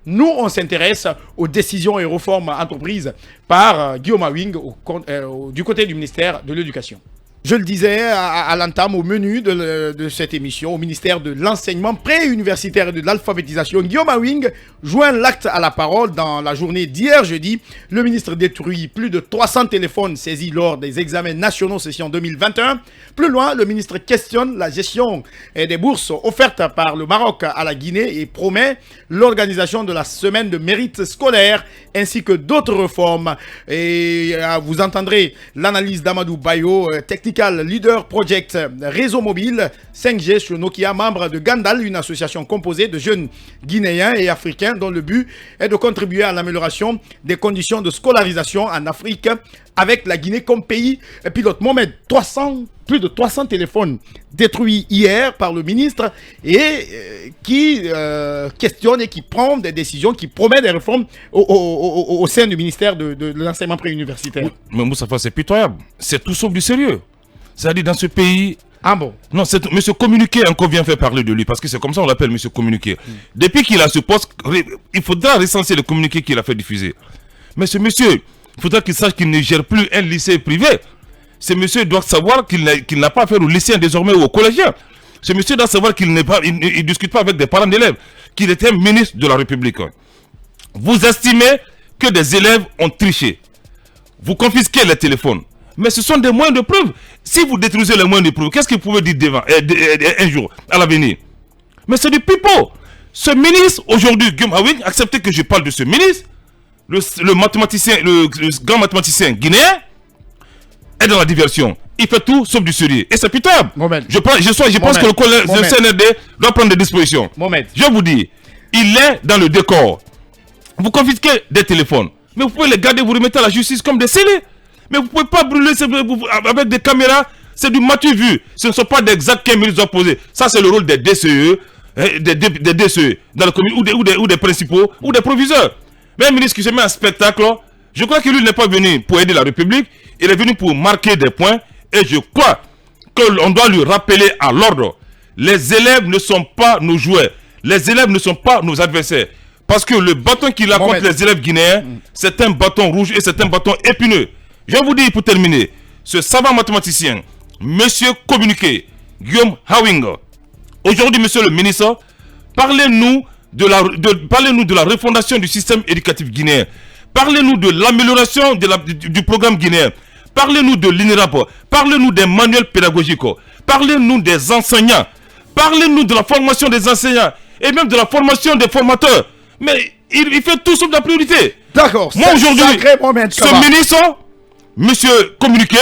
Nous, on s'intéresse aux décisions et réformes entreprises par Guillaume Awing du côté du ministère de l'Éducation. Je le disais à l'entame, au menu de cette émission, au ministère de l'Enseignement préuniversitaire et de l'Alphabétisation, Guillaume Awing joint l'acte à la parole dans la journée d'hier jeudi. Le ministre détruit plus de 300 téléphones saisis lors des examens nationaux session 2021. Plus loin, le ministre questionne la gestion des bourses offertes par le Maroc à la Guinée et promet l'organisation de la semaine de mérite scolaire ainsi que d'autres réformes. Et vous entendrez l'analyse d'Amadou Bayo, technical leader project réseau mobile 5G sur Nokia, membre de Gandal, une association composée de jeunes guinéens et africains dont le but est de contribuer à l'amélioration des conditions de scolarisation en Afrique avec la Guinée comme pays pilote. Mohamed, plus de 300 téléphones détruits hier par le ministre et qui questionne et qui prend des décisions, qui promet des réformes au sein du ministère de l'enseignement préuniversitaire. Oui, mais Moustapha, c'est pitoyable. C'est tout sauf du sérieux. C'est-à-dire dans ce pays... Ah bon? Non, c'est monsieur Communiqué encore vient faire parler de lui, parce que c'est comme ça on l'appelle monsieur Communiqué. Depuis qu'il a ce poste, il faudra recenser les communiqués qu'il a fait diffuser. Mais ce monsieur, il faudra qu'il sache qu'il ne gère plus un lycée privé. Ce monsieur doit savoir qu'il n'a pas affaire aux lycéens désormais ou aux collégiens. Ce monsieur doit savoir qu'il ne discute pas avec des parents d'élèves, qu'il était ministre de la République. Vous estimez que des élèves ont triché. Vous confisquez les téléphones. Mais ce sont des moyens de preuve. Si vous détruisez les moyens de preuve, qu'est-ce que vous pouvez dire devant, un jour, à l'avenir? Mais c'est du pipeau. Ce ministre, aujourd'hui, Guillaume Awing, acceptez que je parle de ce ministre, le mathématicien, le grand mathématicien guinéen, est dans la diversion. Il fait tout sauf du sérieux. Et c'est pitoyable. Je pense que le CNRD doit prendre des dispositions. Je vous dis, il est dans le décor. Vous confisquez des téléphones. Mais vous pouvez les garder, vous remettez à la justice comme des scellés. Mais vous ne pouvez pas brûler avec des caméras. C'est du matu vu. Ce ne sont pas des actes qu'un ministre doit poser. Ça, c'est le rôle des DCE, des DCE dans la commune, ou des principaux, ou des proviseurs. Mais un ministre qui se met en spectacle, je crois que lui n'est pas venu pour aider la République. Il est venu pour marquer des points. Et je crois qu'on doit lui rappeler à l'ordre. Les élèves ne sont pas nos jouets. Les élèves ne sont pas nos adversaires. Parce que le bâton qu'il a contre les élèves guinéens, c'est un bâton rouge et c'est un bâton épineux. Je vais vous dire pour terminer, ce savant mathématicien, monsieur Communiqué, Guillaume Awing, aujourd'hui, monsieur le ministre, parlez-nous de la refondation du système éducatif guinéen. Parlez-nous de l'amélioration du programme guinéen. Parlez-nous de l'INRAP. Parlez-nous des manuels pédagogiques. Parlez-nous des enseignants. Parlez-nous de la formation des enseignants et même de la formation des formateurs. Mais il fait tout sauf la priorité. D'accord. Moi aujourd'hui, ce ministre, monsieur Communiqué,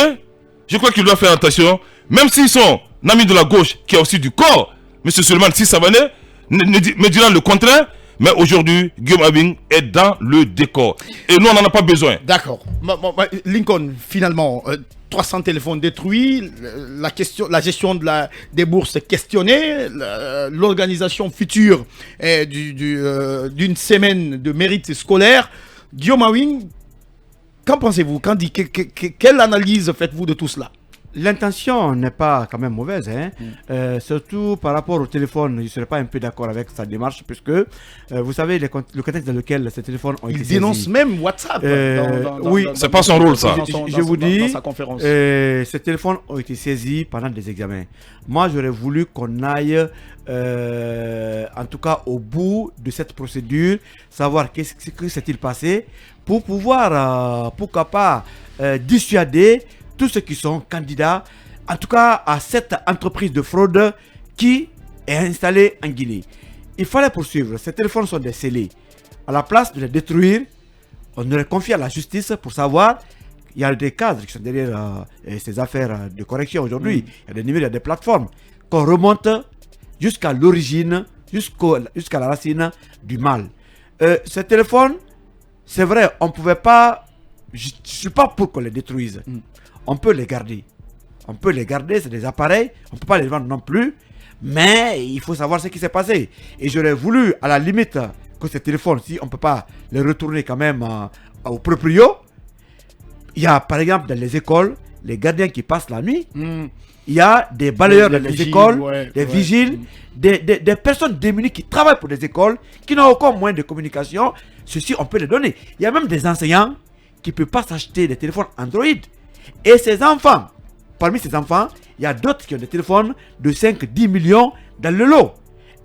je crois qu'il doit faire attention, même s'ils sont amis de la gauche qui a aussi du corps, monsieur Suleiman Sissavané me dira le contraire. Mais aujourd'hui, Guillaume Awing est dans le décor. Et nous, on n'en a pas besoin. D'accord. Lincoln, finalement, 300 téléphones détruits, la gestion des bourses questionnée, l'organisation future d'une semaine de mérite scolaire. Guillaume Awing, qu'en pensez-vous? Quelle analyse faites-vous de tout cela? L'intention n'est pas quand même mauvaise, hein. Surtout par rapport au téléphone, je ne serais pas un peu d'accord avec sa démarche, puisque vous savez le contexte dans lequel ces téléphones ont été saisis. Il dénonce même WhatsApp. Oui, c'est pas son rôle ça. Je vous dis, ces téléphones ont été saisis pendant des examens. Moi, j'aurais voulu qu'on aille, en tout cas, au bout de cette procédure, savoir qu'est-ce que s'est-il passé, pour pouvoir, pourquoi pas, dissuader tous ceux qui sont candidats, en tout cas à cette entreprise de fraude qui est installée en Guinée. Il fallait poursuivre. Ces téléphones sont décelés. À la place de les détruire, on aurait confié à la justice pour savoir. Il y a des cadres qui sont derrière ces affaires de correction aujourd'hui. Il y a des numéros, il y a des plateformes. Qu'on remonte jusqu'à l'origine, jusqu'à la racine du mal. Ces téléphones, c'est vrai, on ne pouvait pas. Je ne suis pas pour qu'on les détruise. On peut les garder. On peut les garder, c'est des appareils. On ne peut pas les vendre non plus. Mais il faut savoir ce qui s'est passé. Et j'aurais voulu, à la limite, que ces téléphones, si on ne peut pas les retourner quand même au proprio, il y a par exemple dans les écoles, les gardiens qui passent la nuit. Il y a des balayeurs dans les vigiles, écoles, des ouais. vigiles, des personnes démunies qui travaillent pour des écoles, qui n'ont aucun moyen de communication. Ceci, on peut les donner. Il y a même des enseignants qui ne peuvent pas s'acheter des téléphones Android. Et ces enfants, parmi ces enfants, il y a d'autres qui ont des téléphones de 5-10 millions dans le lot.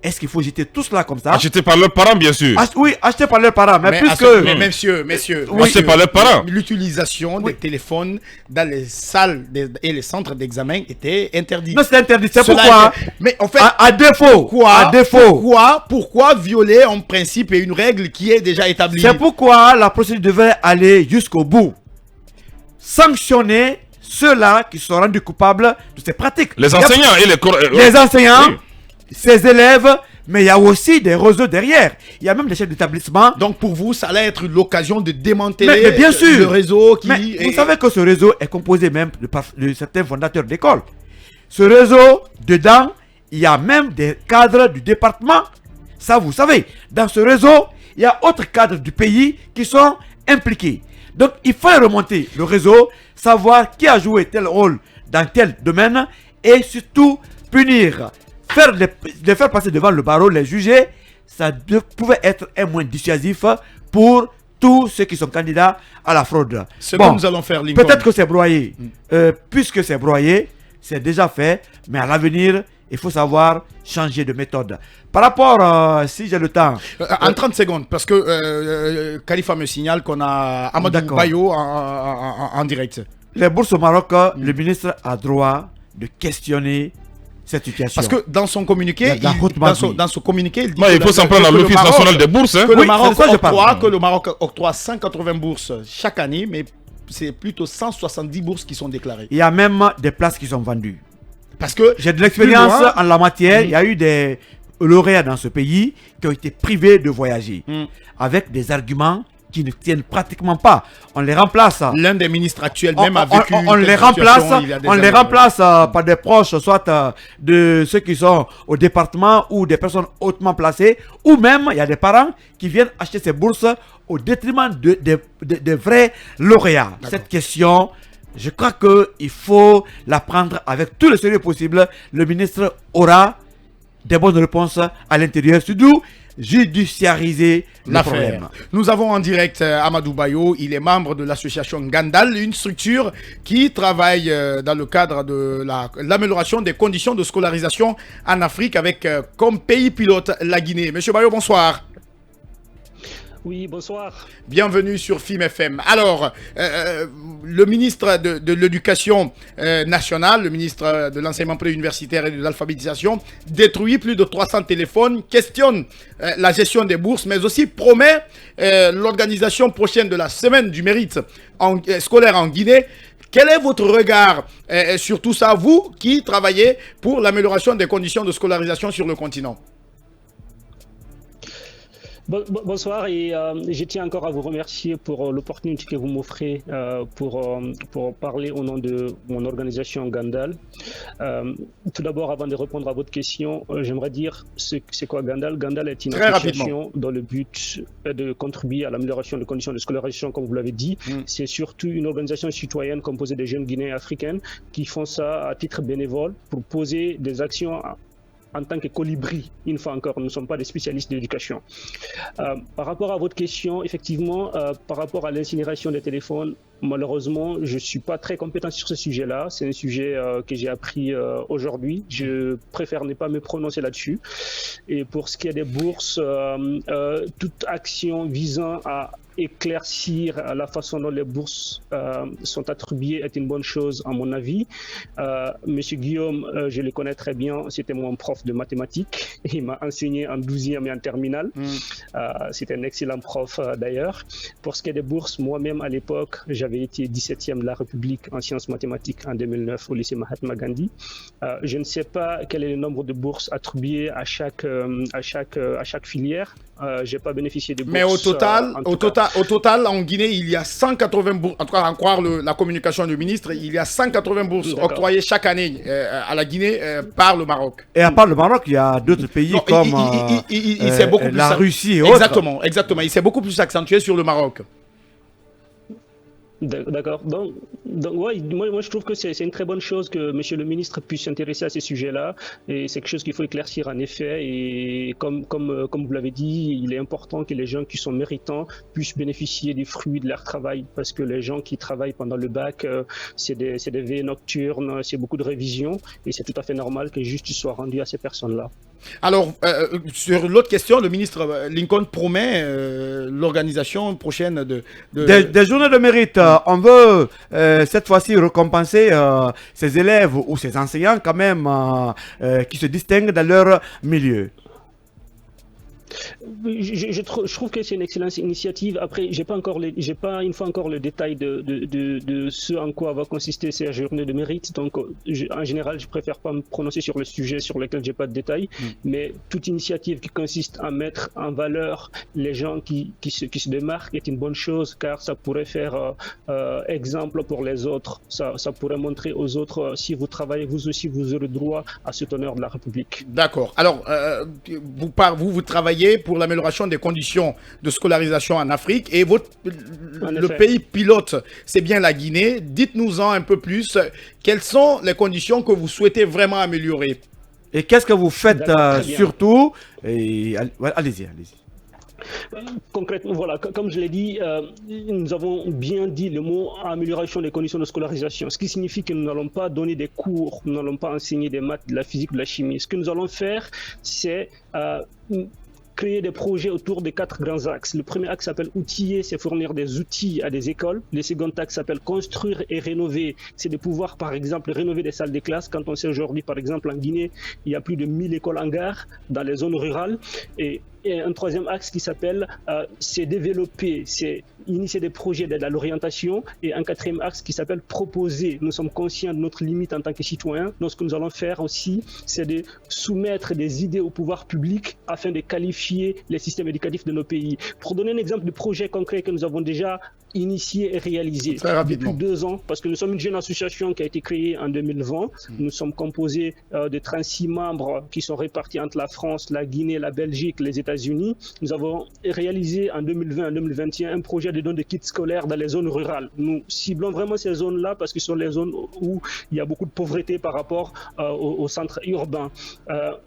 Est-ce qu'il faut jeter tout cela comme ça? Acheté par leurs parents, bien sûr. Oui, acheté par leurs parents. Mais Mais messieurs, Acheté par leurs parents. L'utilisation des téléphones dans les salles et les centres d'examen était interdite. Non, c'est interdit. C'est Cela pourquoi, mais en fait, à défaut, pourquoi violer un principe et une règle qui est déjà établie? c'est pourquoi la procédure devrait aller jusqu'au bout. Sanctionner ceux-là qui sont rendus coupables de ces pratiques. Les enseignants et les enseignants, oui. ces élèves, mais il y a aussi des réseaux derrière. Il y a même des chefs d'établissement. Donc pour vous, ça allait être l'occasion de démanteler Mais bien sûr, le réseau qui... Mais vous savez que ce réseau est composé même de certains fondateurs d'écoles. Ce réseau, dedans, il y a même des cadres du département. Ça, vous savez. Dans ce réseau, il y a autres cadres du pays qui sont impliqués. Donc, il faut remonter le réseau, savoir qui a joué tel rôle dans tel domaine et surtout punir, les faire passer devant le barreau, les juger. Ça pouvait être un moyen dissuasif pour tous ceux qui sont candidats à la fraude. Ce que nous allons faire, Lincoln. Peut-être que c'est broyé. Puisque c'est broyé, c'est déjà fait. Mais à l'avenir, il faut savoir changer de méthode. Par rapport, si j'ai le temps... en 30 secondes, parce que Khalifa me signale qu'on a Amadou Bayo en direct. Les bourses au Maroc, le ministre a droit de questionner cette situation. Parce que dans son communiqué, dans son communiqué, il dit il faut s'en prendre à l'Office national des bourses. Hein. Que le Maroc octroie 180 bourses chaque année, mais c'est plutôt 170 bourses qui sont déclarées. Il y a même des places qui sont vendues. Parce que j'ai de l'expérience en la matière. Il y a eu des lauréats dans ce pays qui ont été privés de voyager avec des arguments qui ne tiennent pratiquement pas. On les remplace. L'un des ministres actuels même a vécu on les remplace par des proches, soit de ceux qui sont au département ou des personnes hautement placées, ou même il y a des parents qui viennent acheter ces bourses au détriment de vrais lauréats. Cette question, je crois qu'il faut la prendre avec tout le sérieux possible. Le ministre aura des bonnes réponses à l'intérieur, surtout judiciariser l'affaire. Nous avons en direct Amadou Bayo, il est membre de l'association Gandal, une structure qui travaille dans le cadre de l'amélioration des conditions de scolarisation en Afrique avec comme pays pilote la Guinée. Monsieur Bayo, bonsoir. Oui, bonsoir. Bienvenue sur FIM FM. Alors, le ministre de l'Éducation nationale, le ministre de l'Enseignement préuniversitaire et de l'Alphabétisation, détruit plus de 300 téléphones, questionne la gestion des bourses, mais aussi promet l'organisation prochaine de la Semaine du Mérite scolaire en Guinée. Quel est votre regard sur tout ça, vous qui travaillez pour l'amélioration des conditions de scolarisation sur le continent ? Bonsoir et je tiens encore à vous remercier pour l'opportunité que vous m'offrez pour parler au nom de mon organisation Gandal. Tout d'abord, avant de répondre à votre question, j'aimerais dire c'est quoi Gandal. Gandal est une association dont le but est de contribuer à l'amélioration des conditions de scolarisation, comme vous l'avez dit. C'est surtout une organisation citoyenne composée de jeunes Guinéens africains qui font ça à titre bénévole pour poser des actions en tant que colibri. Une fois encore, nous ne sommes pas des spécialistes de l'éducation. Par rapport à votre question, effectivement, par rapport à l'incinération des téléphones, malheureusement, je ne suis pas très compétent sur ce sujet-là. C'est un sujet que j'ai appris aujourd'hui. Je préfère ne pas me prononcer là-dessus. Et pour ce qui est des bourses, toute action visant à éclaircir la façon dont les bourses sont attribuées est une bonne chose à mon avis. Monsieur Guillaume, je le connais très bien, c'était mon prof de mathématiques. Il m'a enseigné en 12e et en terminale. C'était un excellent prof d'ailleurs. Pour ce qui est des bourses, moi-même à l'époque, j'avais été 17e de la République en sciences mathématiques en 2009 au lycée Mahatma Gandhi. Je ne sais pas quel est le nombre de bourses attribuées à chaque filière. J'ai pas bénéficié de bourses. Mais au total, en Guinée, il y a 180 bourses. En tout cas, en croire la communication du ministre, il y a 180 bourses octroyées chaque année à la Guinée par le Maroc. Et à part le Maroc, il y a d'autres pays comme la Russie et autres. Exactement. Il s'est beaucoup plus accentué sur le Maroc. D'accord. Donc ouais, moi, je trouve que c'est une très bonne chose que Monsieur le ministre puisse s'intéresser à ces sujets-là. Et c'est quelque chose qu'il faut éclaircir en effet. Et comme vous l'avez dit, il est important que les gens qui sont méritants puissent bénéficier des fruits de leur travail. Parce que les gens qui travaillent pendant le bac, c'est des veillées nocturnes, c'est beaucoup de révisions. Et c'est tout à fait normal que justice soit rendue à ces personnes-là. Alors, sur l'autre question, le ministre Lincoln promet l'organisation prochaine des journées de mérite. On veut cette fois-ci récompenser ces élèves ou ces enseignants quand même qui se distinguent dans leur milieu. Je trouve que c'est une excellente initiative. Après, j'ai pas une fois encore le détail de ce en quoi va consister ces journées de mérite. Donc, en général, je préfère pas me prononcer sur le sujet sur lequel j'ai pas de détails. Mais toute initiative qui consiste à mettre en valeur les gens qui se démarquent est une bonne chose, car ça pourrait faire exemple pour les autres. Ça pourrait montrer aux autres, si vous travaillez, vous aussi, vous aurez droit à cet honneur de la République. D'accord. Alors, vous travaillez pour l'amélioration des conditions de scolarisation en Afrique et le pays pilote, c'est bien la Guinée. Dites-nous-en un peu plus. Quelles sont les conditions que vous souhaitez vraiment améliorer? Et qu'est-ce que vous faites surtout? Allez-y. Concrètement, voilà, comme je l'ai dit, nous avons bien dit le mot amélioration des conditions de scolarisation, ce qui signifie que nous n'allons pas donner des cours, nous n'allons pas enseigner des maths, de la physique, de la chimie. Ce que nous allons faire, c'est créer des projets autour des 4 grands axes. Le premier axe s'appelle outiller, c'est fournir des outils à des écoles. Le second axe s'appelle construire et rénover, c'est de pouvoir par exemple rénover des salles de classe. Quand on sait aujourd'hui par exemple en Guinée, il y a plus de 1000 écoles en gare dans les zones rurales. Et un troisième axe qui s'appelle c'est développer, c'est initier des projets d'aide à l'orientation. Et un quatrième axe qui s'appelle proposer. Nous sommes conscients de notre limite en tant que citoyens. Donc ce que nous allons faire aussi, c'est de soumettre des idées au pouvoir public afin de qualifier les systèmes éducatifs de nos pays. Pour donner un exemple de projet concret que nous avons déjà initié et réalisé depuis 2 ans, parce que nous sommes une jeune association qui a été créée en 2020. Nous sommes composés de 36 membres qui sont répartis entre la France, la Guinée, la Belgique, les États-Unis. Nous avons réalisé en 2020 et 2021 un projet de don de kits scolaires dans les zones rurales. Nous ciblons vraiment ces zones-là parce que ce sont les zones où il y a beaucoup de pauvreté par rapport au centre urbain.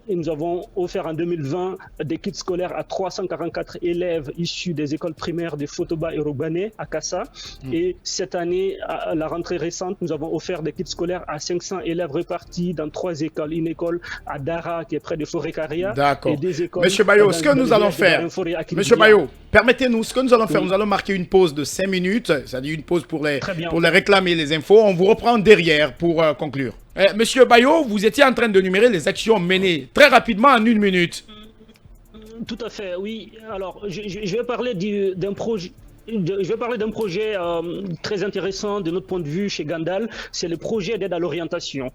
Et nous avons offert en 2020 des kits scolaires à 344 élèves issus des écoles primaires de Fotoba et Robané à Kassa. Et cette année, à la rentrée récente, nous avons offert des kits scolaires à 500 élèves répartis dans 3 écoles. Une école à Dara qui est près de Forêt-Caria. D'accord. Et des écoles. Monsieur Bayo, ce que nous allons faire, Monsieur Bayo, permettez-nous, ce que nous allons faire, nous allons marquer une pause de 5 minutes, c'est-à-dire une pause pour les réclamer les infos. On vous reprend derrière pour conclure. Monsieur Bayo, vous étiez en train de numérer les actions menées très rapidement en 1 minute. Tout à fait, oui. Alors, je vais parler d'un projet. Je vais parler d'un projet très intéressant de notre point de vue chez Gandal, c'est le projet d'aide à l'orientation.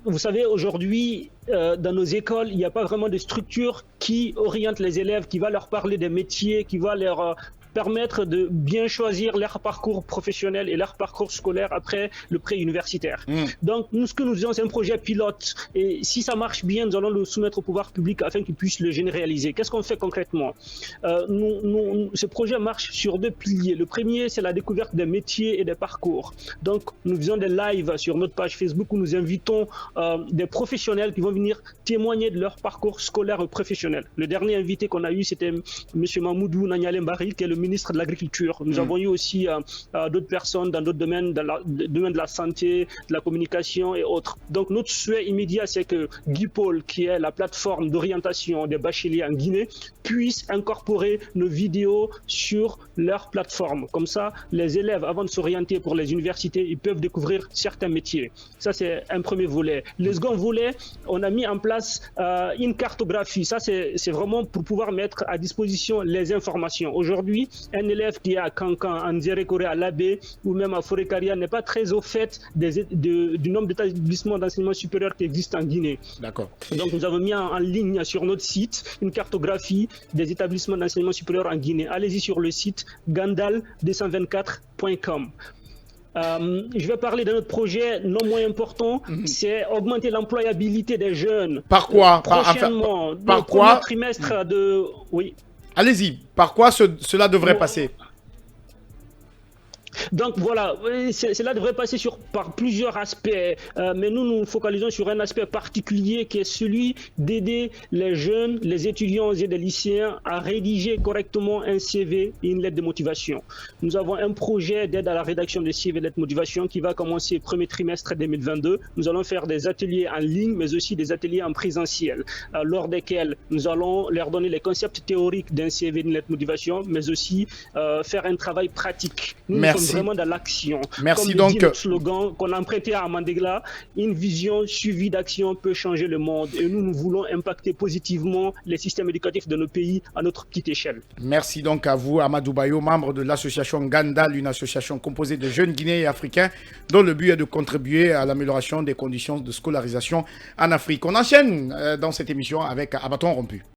Vous savez, aujourd'hui, dans nos écoles, il n'y a pas vraiment de structure qui oriente les élèves, qui va leur parler des métiers, qui va leur permettre de bien choisir leur parcours professionnel et leur parcours scolaire après le pré-universitaire. Donc, nous, ce que nous faisons, c'est un projet pilote. Et si ça marche bien, nous allons le soumettre au pouvoir public afin qu'ils puissent le généraliser. Qu'est-ce qu'on fait concrètement? Ce projet marche sur 2 piliers. Le premier, c'est la découverte des métiers et des parcours. Donc, nous faisons des lives sur notre page Facebook où nous invitons des professionnels qui vont venir témoigner de leur parcours scolaire et professionnel. Le dernier invité qu'on a eu, c'était M. Mamoudou Nanyale Mbari, qui est le ministre de l'Agriculture. Nous avons eu aussi d'autres personnes dans d'autres domaines, dans le domaine de la santé, de la communication et autres. Donc notre souhait immédiat, c'est que Guipol, qui est la plateforme d'orientation des bacheliers en Guinée, puisse incorporer nos vidéos sur leur plateforme. Comme ça, les élèves, avant de s'orienter pour les universités, ils peuvent découvrir certains métiers. Ça, c'est un premier volet. Le second volet, on a mis en place une cartographie. Ça, c'est vraiment pour pouvoir mettre à disposition les informations. Aujourd'hui, un élève qui est à Kankan, à Nzérékoré, à Labé ou même à Forêt-Caria n'est pas très au fait du nombre d'établissements d'enseignement supérieur qui existent en Guinée. D'accord. Donc nous avons mis en ligne sur notre site une cartographie des établissements d'enseignement supérieur en Guinée. Allez-y sur le site gandal224.com. Je vais parler d'un autre projet non moins important, c'est augmenter l'employabilité des jeunes. Par quoi? Prochainement, par quoi? Trimestre de... Oui. Allez-y, par quoi cela devrait passer? Donc voilà, cela devrait passer par plusieurs aspects, mais nous nous focalisons sur un aspect particulier qui est celui d'aider les jeunes, les étudiants et les lycéens à rédiger correctement un CV et une lettre de motivation. Nous avons un projet d'aide à la rédaction de CV et lettres de motivation qui va commencer premier trimestre 2022. Nous allons faire des ateliers en ligne, mais aussi des ateliers en présentiel, lors desquels nous allons leur donner les concepts théoriques d'un CV et d'une lettre de motivation, mais aussi faire un travail pratique. Nous sommes vraiment dans l'action. Merci. Comme Donc dit notre slogan qu'on a emprunté à Mandela, une vision suivie d'action peut changer le monde. Et nous voulons impacter positivement les systèmes éducatifs de nos pays à notre petite échelle. Merci donc à vous, Amadou Bayo, membre de l'association Gandal, une association composée de jeunes Guinéens et Africains dont le but est de contribuer à l'amélioration des conditions de scolarisation en Afrique. On enchaîne dans cette émission avec À bâton rompu.